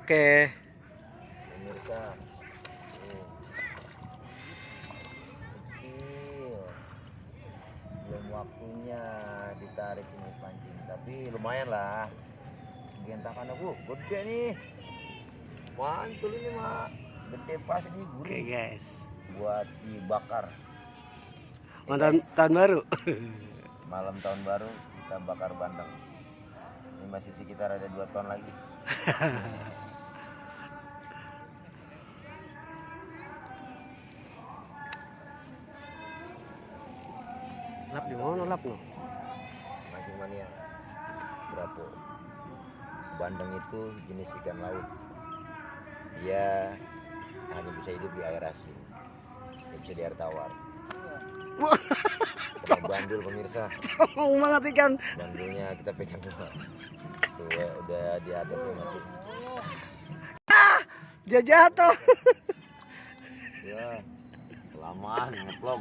Oke. Pemirsa, kecil, belum waktunya ditarik ini pancing, tapi lumayan lah. Gentakan aku gede nih, mantul ini mah, gede pas ini Oke gurih. guys. Buat dibakar. Tahun baru. Malam tahun baru kita bakar bandeng. Ini masih sekitar ada 2 ton lagi. Lap di mana lap no? Mancing mania. Berapa? Bandeng itu jenis ikan laut. Dia hanya bisa hidup di air asin. Tidak bisa di air tawar. Kena bandul pemirsa. Mau banget ikan. Bandulnya kita pegang dulu. Tuh udah di atasnya masih. Dia jatuh. Ya, kelamaan ngeplog.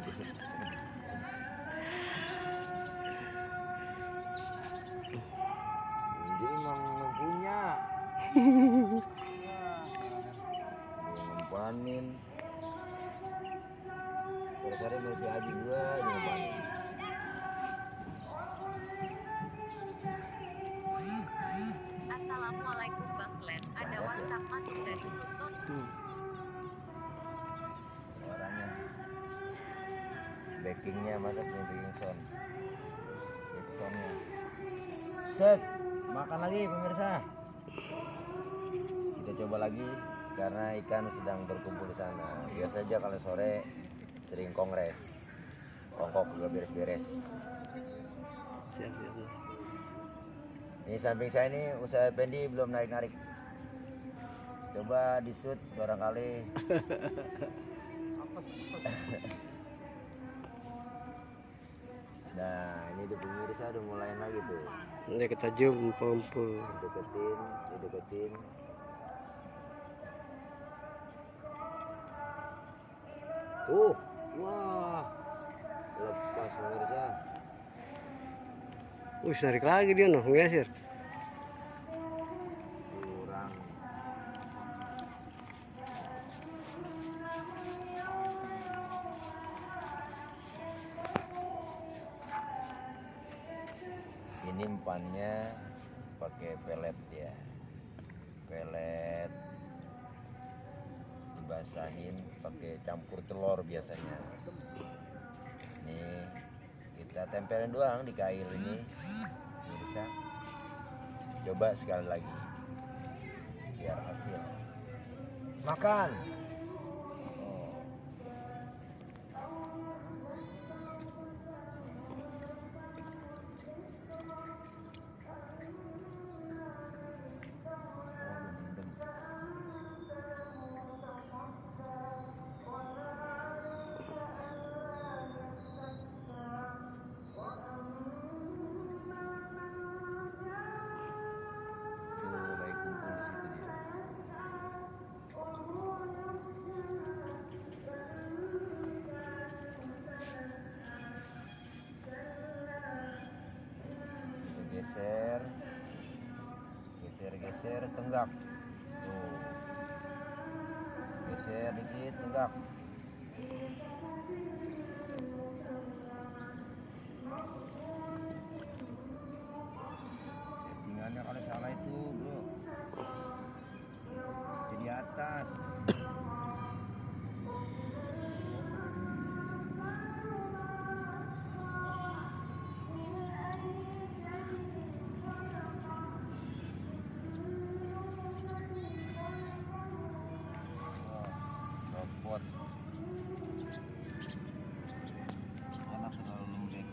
Dia emang punya. Dia ngempanin. Sore-sore masih aja gua ngempanin. Assalamualaikum Bang Glenn. Ada WhatsApp masuk dari Tutun. Suaranya. Backingnya mantap nih, backing sound. Backsoundnya. Set, makan lagi pemirsa. Kita coba lagi karena ikan sedang berkumpul di sana. Biasa aja kalau sore sering kongres. Kongkok juga beres-beres. Siap. Ini samping saya ini usaha Pendi belum narik-narik. Coba di-shoot barangkali. Nah, ini di pemirsa udah mulai lagi tuh. Ini kita jumpa. Deketin. Tuh, wah, lepas pemirsa. Narik lagi dia noh, ngasir. Kurang. Ini umpannya pakai pelet ya. Pelet dibasahin pakai campur telur biasanya. Nih kita tempelin doang di kail ini. Bisa. Coba sekali lagi. Biar hasil. Makan. Oh. Geser tenggak tuh, geser dikit tenggak. Settingannya kalau salah itu bro, jadi atas. Enak kalau lembek.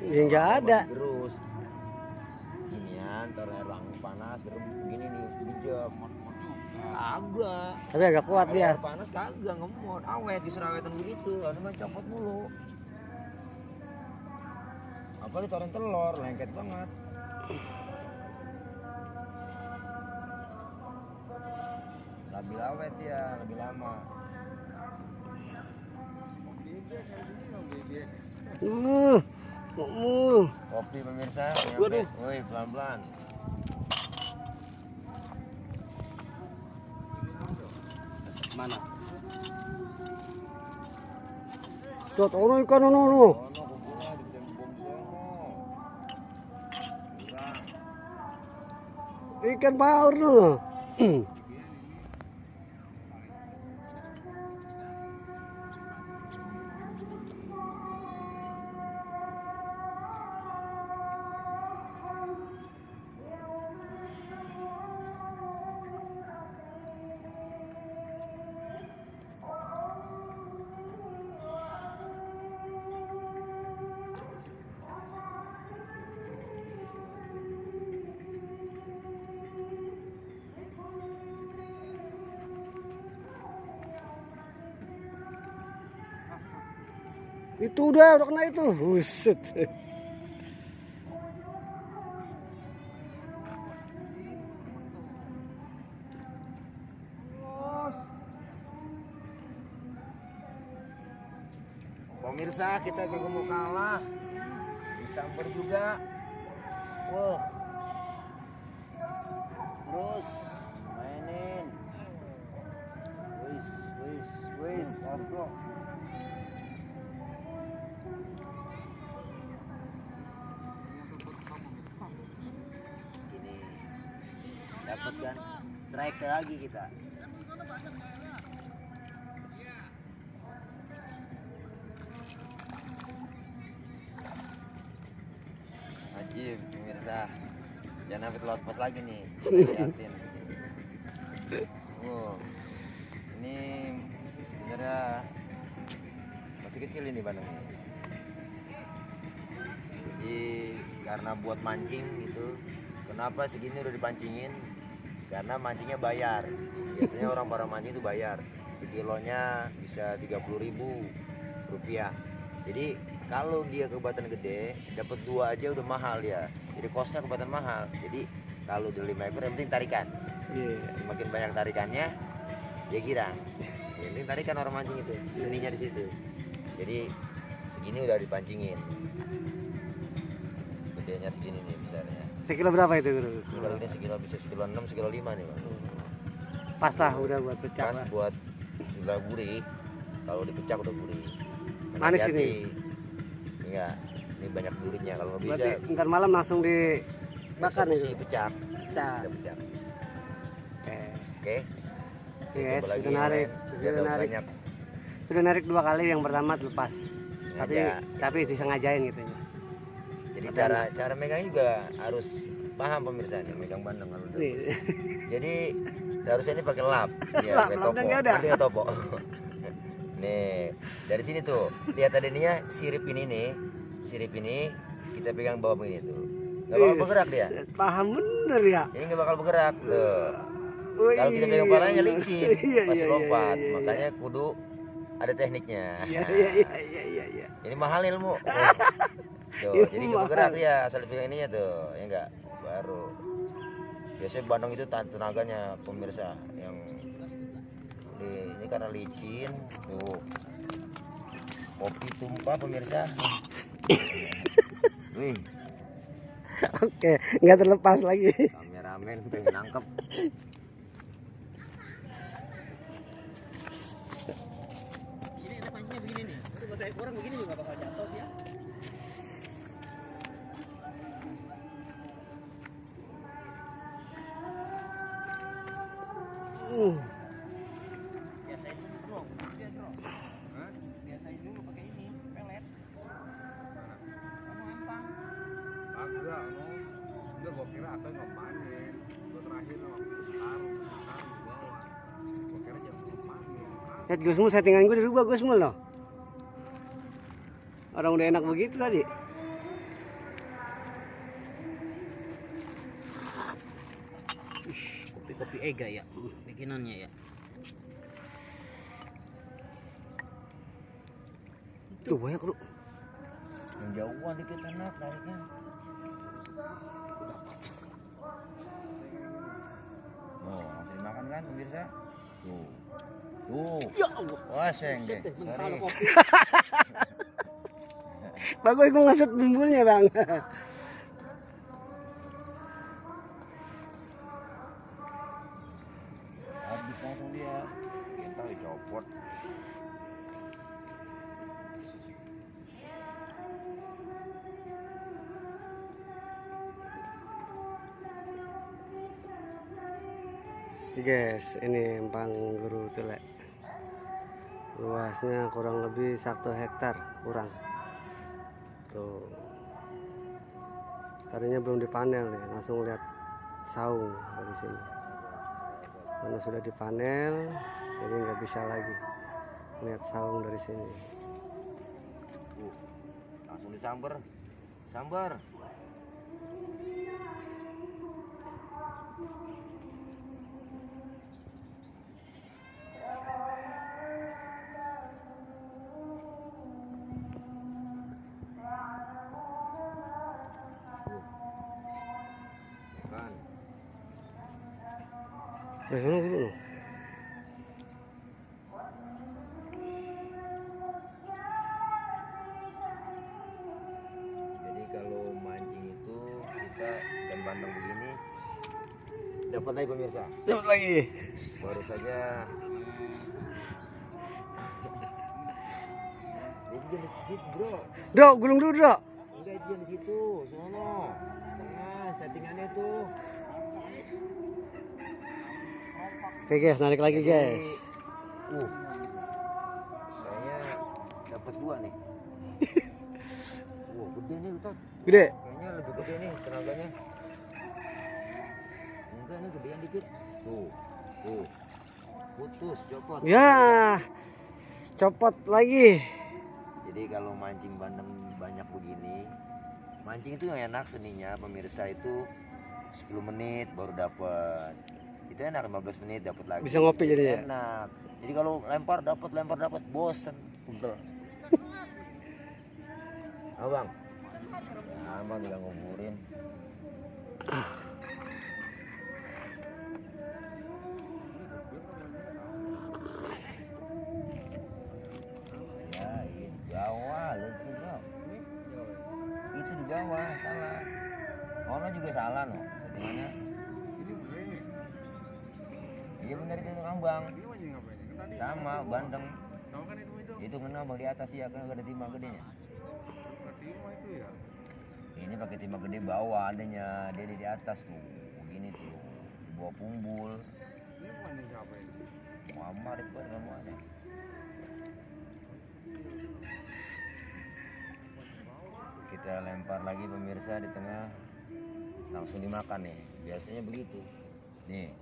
Ya nggak ada. Terus ginian taruh air panas terus begini nih dijam. Agak. Tapi agak kuat dia. Air panas kagak ngemot, awet diserawetan begitu, harus mah copot mulu. Apa ditaruhin telur, lengket banget. Lebih awet ya, lebih lama. Kopi pemirsa. Waduh. Woi, pelan-pelan. Mana? Tot ono ikan ono. Ono kumpulnya di bom sono. Kurang. Ikan paur no. Itu udah kena itu. Buset. Pemirsa, kita kagak mau kalah. Disamper juga. Wah. Terus mainin. Wis, bro. Ini dapat kan strike lagi kita. Ajib pemirsa, jangan sampai telat pas lagi nih. Liatin. Oh, ini sebenarnya masih kecil ini bandengnya. Jadi karena buat mancing gitu. Kenapa segini udah dipancingin? Karena mancingnya bayar. Biasanya orang para mancing itu bayar. Sekilonya bisa 30.000 rupiah. Jadi kalau dia kabupaten gede, dapat 2 aja udah mahal ya. Jadi kosnya kabupaten mahal. Jadi kalau udah 5 ekor yang penting tarikan. Semakin banyak tarikannya, ya girang. Yang penting tarikan orang mancing itu, seninya di situ. Jadi segini udah dipancingin. Gedenya segini nih besarnya. Sekilo berapa itu, Guru? Kalau ini sekilo bisa sekilo 6, sekilo 5 nih, Bang. Pas lah udah buat pecah. Pas buat udah gurih. Kalau dipecah udah gurih. Manis Hati-hati. ini. Enggak, ini banyak durinya. Kalau nggak bisa Berarti ntar malam langsung dibakar nih. sih pecah. Pecah. Kita pecah. Oke. Oke. Yes, Coba lagi sudah narik. yang lain. Sudah Biar narik. banyak. Sudah narik 2 kali, yang pertama lepas. Sengaja. Tapi disengajain gitu ya. Jadi cara megang juga harus paham pemirsa nih, megang bandeng kalau udah. Nih. Jadi harusnya ini pakai lap. Ya, Lap, pakai lapnya topo. nggak ada. Ada nggak topo? Nih, dari sini tuh lihat adanya sirip ini nih. Sirip ini kita pegang bawah begini tuh. Nggak bakal bergerak dia. Paham bener ya. Ini nggak bakal bergerak tuh. Oh, Kalau kita pegang palanya licin, Iya, pasti iya, lompat. iya, iya, Makanya kudu ada tekniknya. Iya. Ini mahal ilmu. Tuh, Ilmu jadi nggak mahal. bergerak ya asal pegang ininya tuh, ya enggak baru. Biasanya bandeng itu tenaganya pemirsa yang ini karena licin tuh. Kopi tumpah pemirsa. Wih, Oke, nggak terlepas lagi. kameramen pengen nangkep. Sini ada pancinya begini nih. Itu kalau ada orang begini juga bakal jatuh ya. Biasain dulu, Bro. Iya, Bro. Hah? Biasain dulu pakai ini, pelet. Kamu empang. Enggak, gua kira apa nggak panen. Gua terakhir waktu sekarang bawa. Gua kira jam panen. Lihat Gusmul, settingan gue dirubah Gusmul loh. Orang udah enak begitu tadi. Kopi-kopi Ega ya, bikinannya ya. Tuh banyak lu. Yang jauhan dikit enak nariknya. Oh, langsung dimakan kan pemirsa? Tuh. Tuh. Ya Allah. Wah, seng deh. Kalau Sorry. kopi Bagus gue ngasut bumbulnya bang. Habis langsung dia. Kita copot. Guys, ini empang guru telek. Luasnya kurang lebih 1 hektar kurang. Tuh. Tadinya belum dipanel nih, langsung lihat saung dari sini. Karena sudah dipanel, jadi nggak bisa lagi lihat saung dari sini. Langsung disambar. Sambar. Kan. Dari sana dulu. Jadi kalau mancing itu kita ikan bandeng begini dapat lagi pemirsa. Dapat lagi. Baru saja itu jangan di situ bro. Dok, gulung dulu dok. Enggak, itu jangan di situ, sono tengah settingannya tuh. Oke guys, narik lagi guys. Kayaknya dapat 2 nih. Gede nih Ustaz. Gede. Kayaknya lebih gede nih tenaganya. Enggak, ini gedean dikit. Tuh. Putus, copot. Ya, copot lagi. Jadi kalau mancing bandeng banyak begini, mancing itu yang enak seninya pemirsa itu 10 menit baru dapat. Itu enak, 15 menit dapat lagi. Bisa ngopi jadi ya? Enak. Jadi kalau lempar dapat bosen, pegel. Abang. Abang juga nguburin. Ya, ini di bawah, itu bro. Itu di bawah, salah. Ono juga salah no. Settingannya. Iya benar itu ngambang. Sama bandeng. Itu kena bang di atas ya, kan ada timah gedenya. Ini pakai timah gede bawah adanya, dia di atas tuh. Begini tuh, di bawah pumbul. Muammar itu namanya. Kita lempar lagi pemirsa di tengah, langsung dimakan nih. Biasanya begitu. Nih,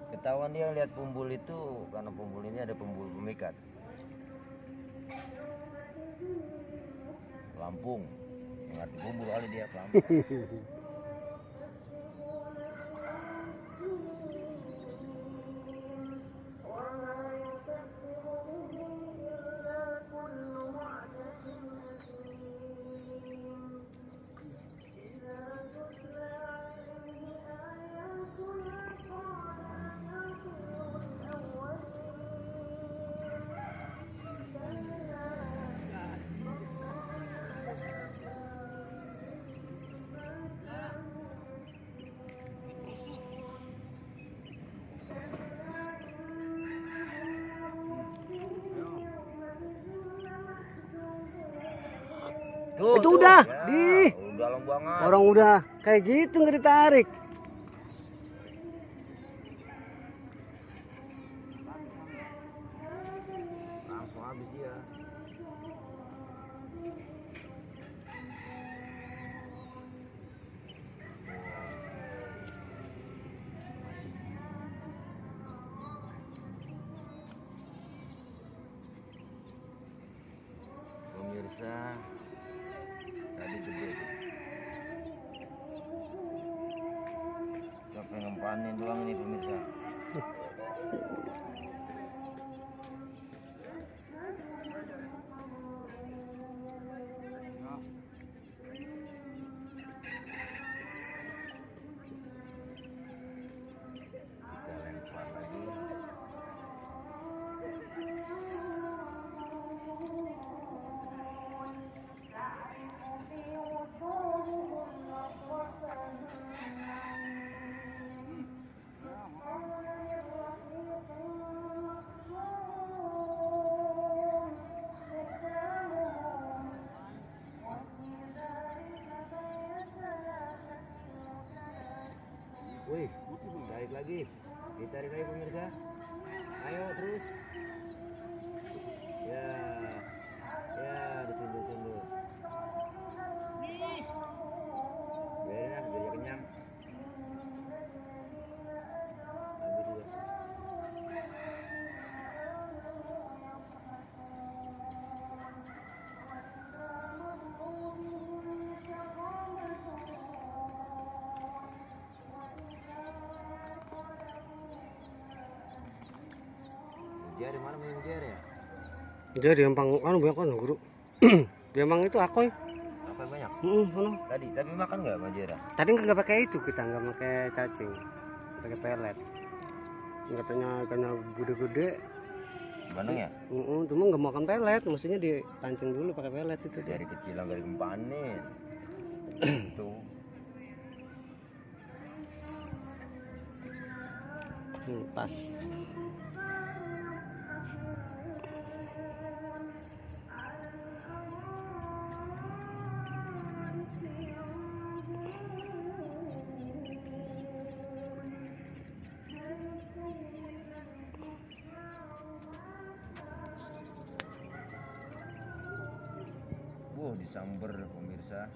ketahuan dia lihat pumbul itu karena pumbul ini ada pumbul pemikat. Pelampung, mengerti pumbul kali dia pelampung. Itu udah, ya, dalam banget. orang udah kayak gitu nggak ditarik. Langsung habis dia. Pemirsa, tadi gede tuh. Saya pengen panen doang ini pemirsa. Kita lempar lagi. Wih, tarik lagi. Ditarik lagi pemirsa. Ayo terus. Ya. Ya, disenduh-senduh. Biarin lah, biar dia kenyang. Habis dia. Dia di mana main dia ya? Jadi empang anu banyak kan guru. Dia emang itu akoy. Apa yang banyak? Sono. Tapi makan nggak Majera? Tadi nggak pakai itu, kita nggak pakai cacing, pakai pelet. Katanya ikannya gede-gede. Bandeng ya? Cuma nggak makan pelet, maksudnya dipancing dulu pakai pelet itu dia. Dari kecil nggak dipanen. Itu. Pas. Disamber pemirsa.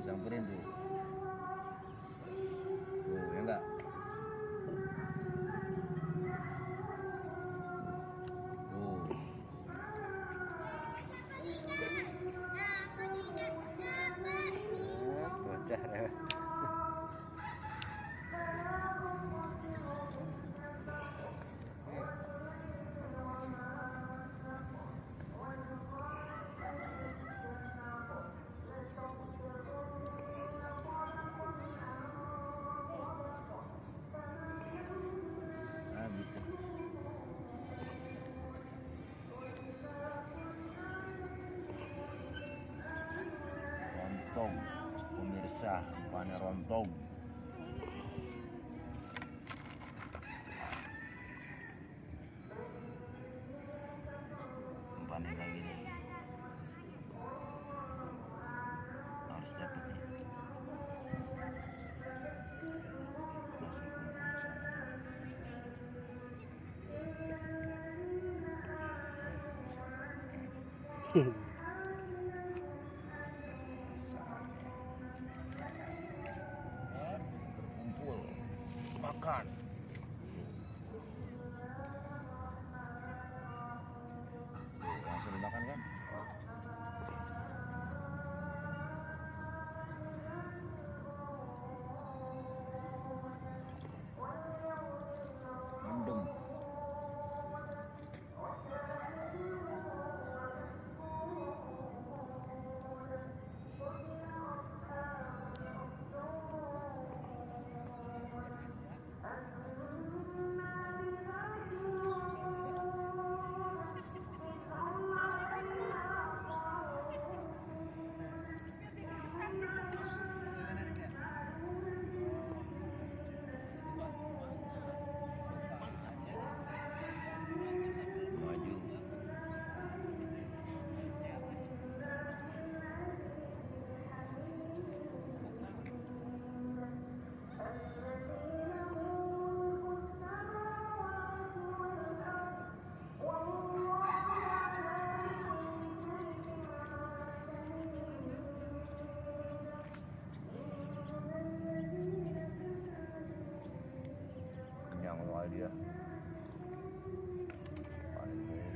Samperin tuh. Tuh, ya enggak? Tuh. Bocah ya. Rontong, pemirsa, umpannya rontong. Umpanin lagi nih. Harus dapat nih. Berkumpul makan. Tuh, langsung dimakan kan? Mendem. dia. Paling dulu.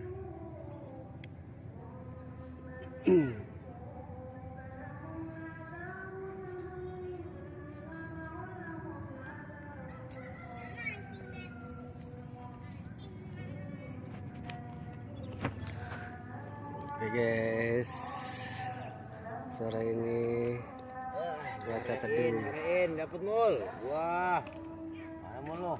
Oke guys, sore ini cuaca teduh. Cariin, dapet mul. Wah, mana mul lo?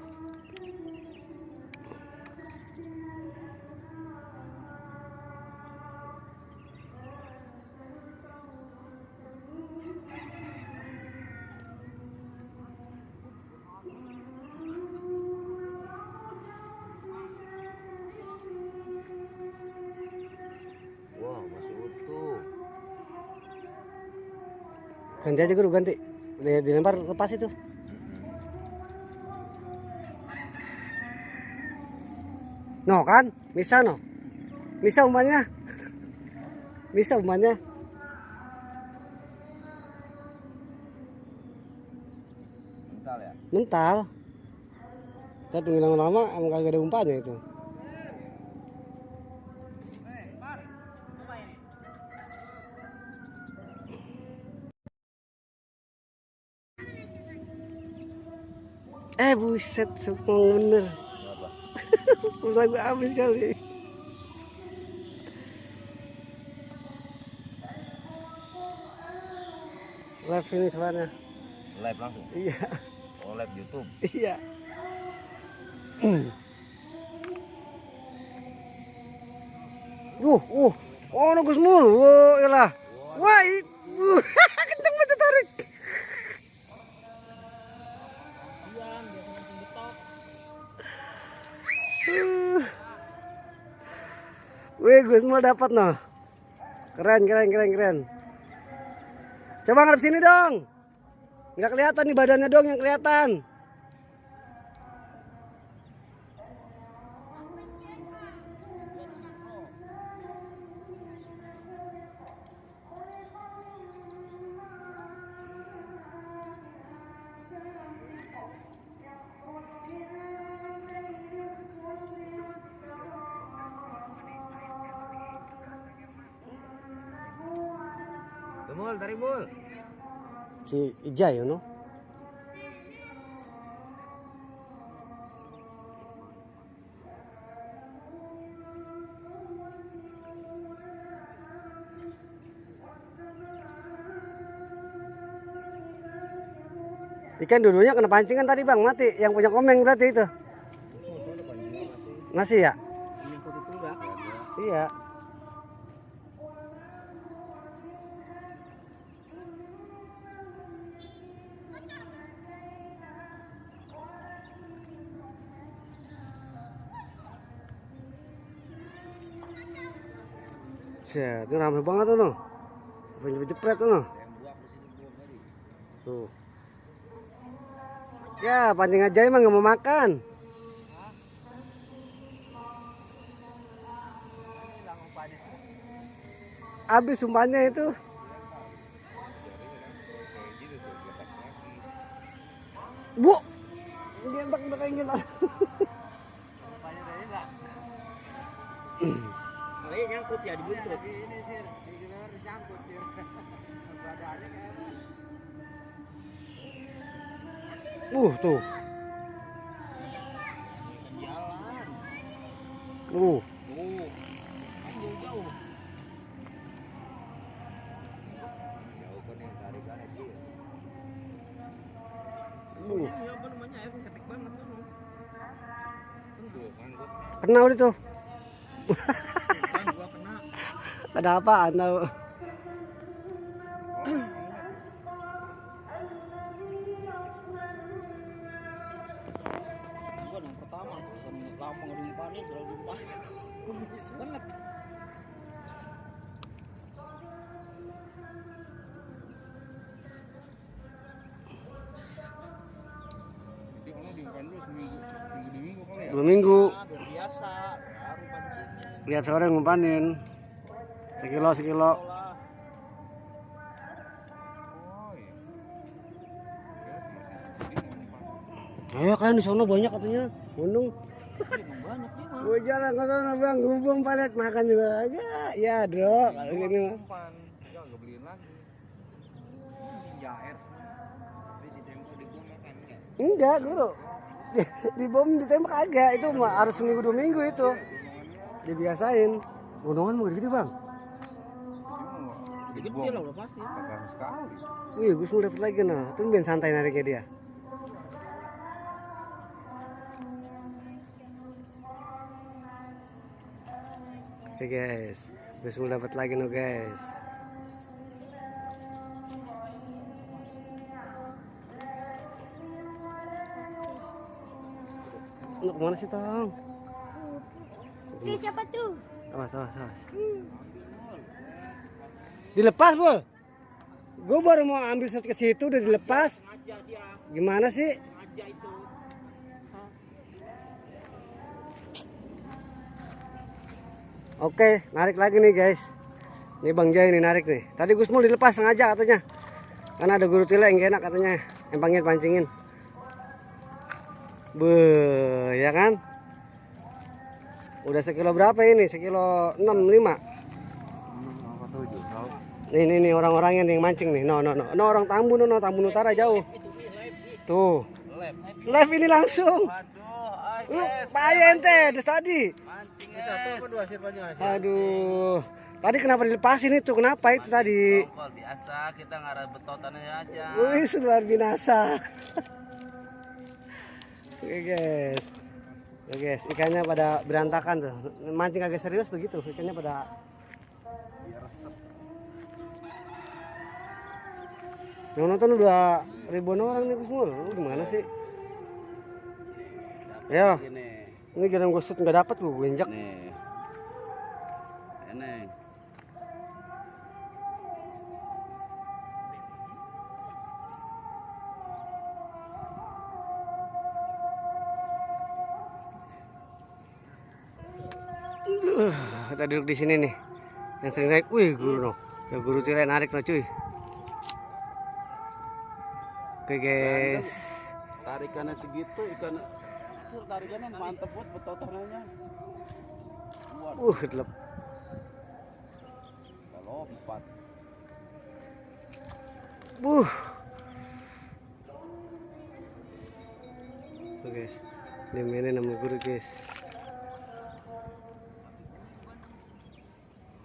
Wah, masih utuh. Ganti aja guru, ganti. Dilempar lepas itu. No kan? Bisa no? Bisa umpannya? Bisa umpannya? Mental ya? Mental. Kita tunggu lama-lama emang kagak ada umpannya itu. Buset, sukong bener. Kenapa? Pulsa gue habis kali. Live ini sebenarnya. Live langsung? Iya. Oh, live YouTube? Iya. Oh, nagus mulu. Wah, iyalah. Wah, kenceng banget tarik. Wih, Gus mau dapat noh. Keren. Coba ngadep sini dong. Nggak kelihatan nih badannya dong yang kelihatan. Mul, tarik mul. Si Ijay, you know? Ikan dulunya kena pancingan tadi bang, mati. Yang punya komeng berarti itu. Masih ya? Iya. Itu ramai banget tuh noh. Jepret tuh noh. Tuh. Ya pancing aja emang nggak mau makan. Habis umpannya itu. Bu, dia tak ingin. Lagi nyangkut ya dibuntut. Ini sih, nyangkut sih. Badannya kayak Tuh. jalan. Jauh Jauh. kan yang tarikannya sih. Ini apa namanya? Air ketek banget tuh. Kena udah tuh. Kan gua kena. Ada apaan tau? Gua yang pertama, lama ngerumpanin, bagus banget. Jadi kalau diumpan dulu seminggu 2 kali ya. 2 minggu. Nah, udah biasa, baru pancingin. Lihat sore ngumpanin. Sekilo. Sekolah. Oh iya. Kira cuma satu. Jadi mau umpan. Ayo kalian di sono banyak katanya. Gunung. Emang banyak dia mah. Gue jalan ke sana bang, gubung palet makan juga agak. Ya bro, kalau gini mah. Umpan. Ya nggak beliin lagi. Jair. Tapi ditembak di gua makan enggak? Enggak guru. Di bom ditembak agak, itu mah harus seminggu 2 minggu itu. Dibiasain. Gunungan mau gede bang. Gede lah udah pasti. Kagak sekali. Wih, gue mau dapet lagi nah. Tumben santai nariknya dia. Oke guys, gue mau dapat lagi no guys. Lu kemana sih Tong? Siapa tuh? Awas, awas, awas. Dilepas bol. Gue baru mau ambil set ke situ udah dilepas. Aja dia, Gimana sih? aja itu. Oke, narik lagi nih guys. Ini Bang Jai nih narik nih. Tadi Gusmul dilepas sengaja katanya. Karena ada guru tile yang gak enak katanya. Empangin pancingin. Beuh, ya kan? Udah sekilo berapa ini? Sekilo 6, 5. Nih orang-orangnya nih yang mancing nih. No orang Tambun, Tambun Utara jauh. Tuh. Live ini langsung. Waduh, Payah ente dari tadi. mancing Satu apa dua sirpanya? Aduh. Tadi kenapa dilepasin itu? Kenapa itu tadi? Tongkol biasa, kita ngarah betotannya aja. Wih, luar binasa. Oke guys. Oke guys, ikannya pada berantakan tuh. Mancing agak serius begitu, ikannya pada yang nonton udah ribuan orang nih semua. Lu gimana sih? Ya, ini jarang gue shoot nggak dapat gue injak. Nih. Ini. Kita duduk di sini nih. Yang sering naik, wih guru no. Ya guru tirai narik no cuy. Oke guys. Tarikannya segitu, ikan itu tarikannya mantep buat betotannya. Delep. Kalau 4. Tuh guys. Dimainin sama guru guys.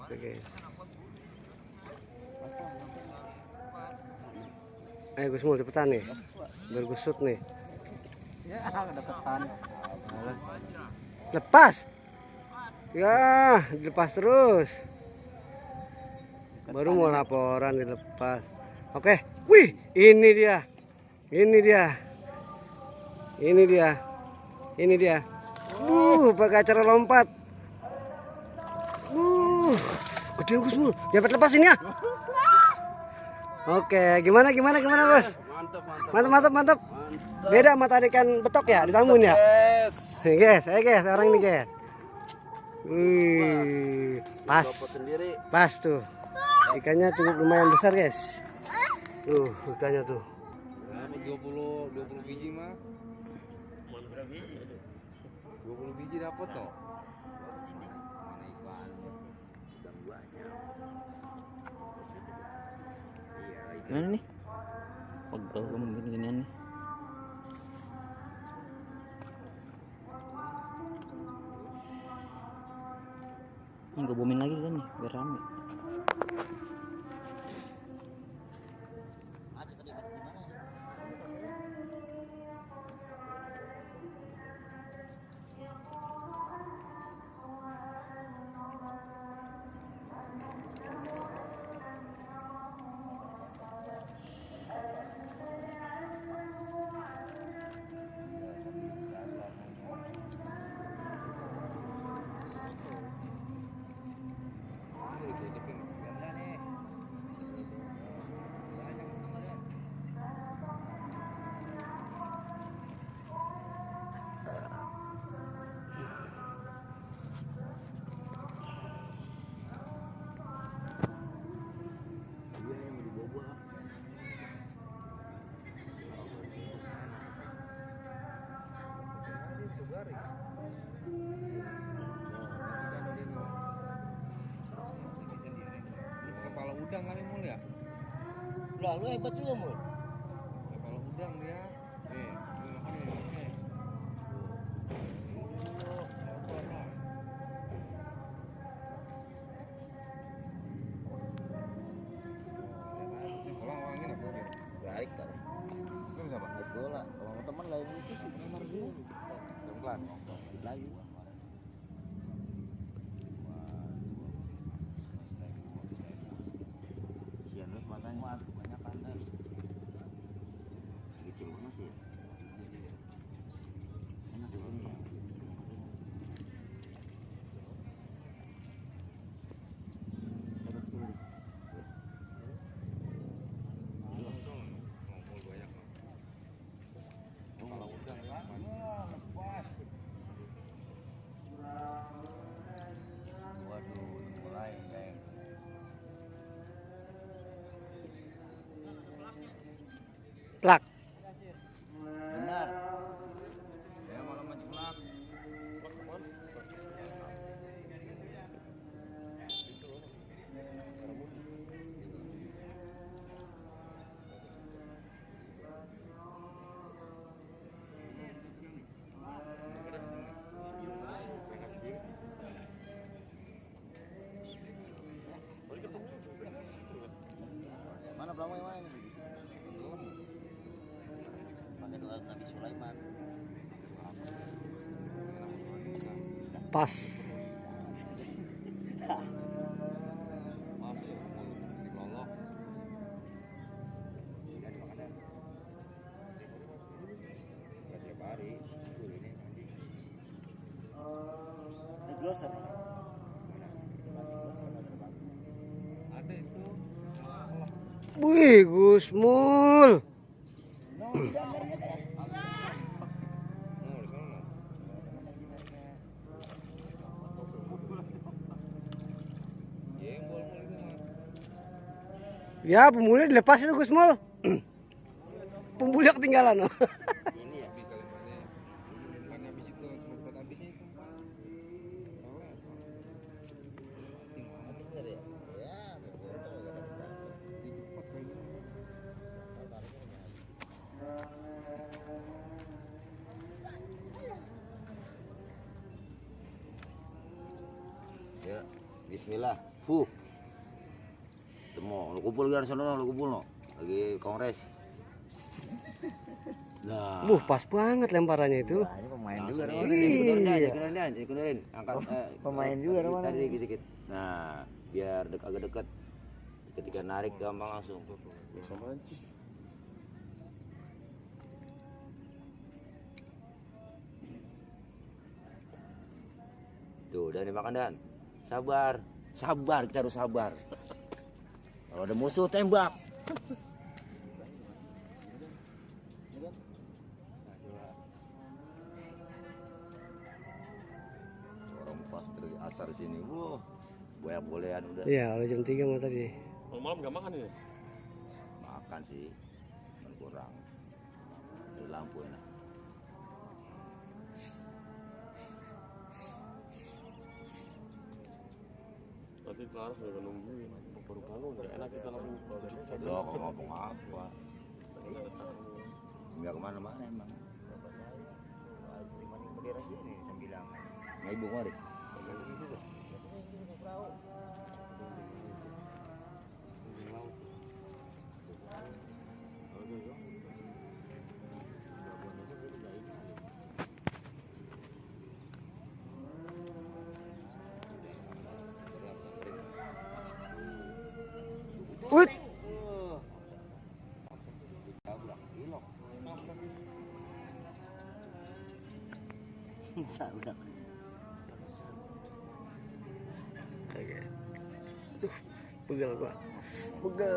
Oke guys. Ayo gue semua cepetan nih. Biar gue shoot nih. Ya, deketan. Lepas. Ya, dilepas terus. Baru mau laporan dilepas. Oke. Wih, ini dia. Ini dia. Ini dia. Ini dia. Pakai acara lompat. Gede Gus Mul. Dapat lepasin ya. Oke, gimana Bos? Mantap. Beda sama tarikan betok ya di Tambun ya? Guys, orang ini guys. Wih, pas. Pas tuh. Ikannya cukup lumayan besar guys. Tuh, ikannya tuh. Dapat 20 biji mah. Mana berapa biji? 20 biji dapat toh. Mana ikannya? Udah banyak. Gimana nih? Pegel kamu gini-ginian nih. Ini gue bomin lagi kan nih, biar rame. Lah lu hebat juga Mul. Ya, kalau udang dia nih makan nih nih. Ini pulang wangi apa dia? Balik tadi. Terus apa? Naik bola. Kalau sama teman lain itu sih kamar dulu. Pelan-pelan. Lagi. Sian lu matanya. Banyak pandai. Kecil banget sih. Enak ini ya. Atas dulu. Kalau udang kan, wah lepas. Waduh, mulai kayak Plak. benar. Ya malam mancing selak. Mana pelamu yang mana ini? Pakai doa Nabi Sulaiman. Pas. Masuk ya, si lolok. Ya tiap hari. Tuh ini mancing. Ini gloser. Ada itu. Wih, Gusmul. Oh, di sana. Jengkol Mul itu mah. Ya, pemulnya dilepas itu Gusmul. Pemulnya ketinggalan. Ini ya. Habis kali mana? Kan habis itu buat habisnya itu. Tahu ya? Habis dari ya. Ya, beruntung ya dapat. Cepat kayaknya. Ya, bismillah. Temu, lu kumpul kan sono, lu kumpul no. Lagi kongres. Nah, Pas banget lemparannya itu. ini pemain juga, nih. Iya. Dikeluarin, angkat pemain juga, Roman. tadi dikit-dikit. Nah, biar agak dekat. Ketika narik gampang langsung. Biasa mancing. Tuh, udah dimakan Dan. Sabar. Sabar, kita harus sabar. Kalau ada musuh tembak. Orang pas dari asar sini, wah, boyak-bolehan udah. Iya, kalau jam 3 mah tadi. Kalau malam nggak makan ini? Makan sih, kurang. Di lampu nah. Tadi Clara sudah nungguin. Baru bangun, nggak enak kita langsung Lo kok ngomong apa? Nggak kemana-mana emang. Nah, ibu mari. Wih, Udah. kaget. Pegel gua. Pegel.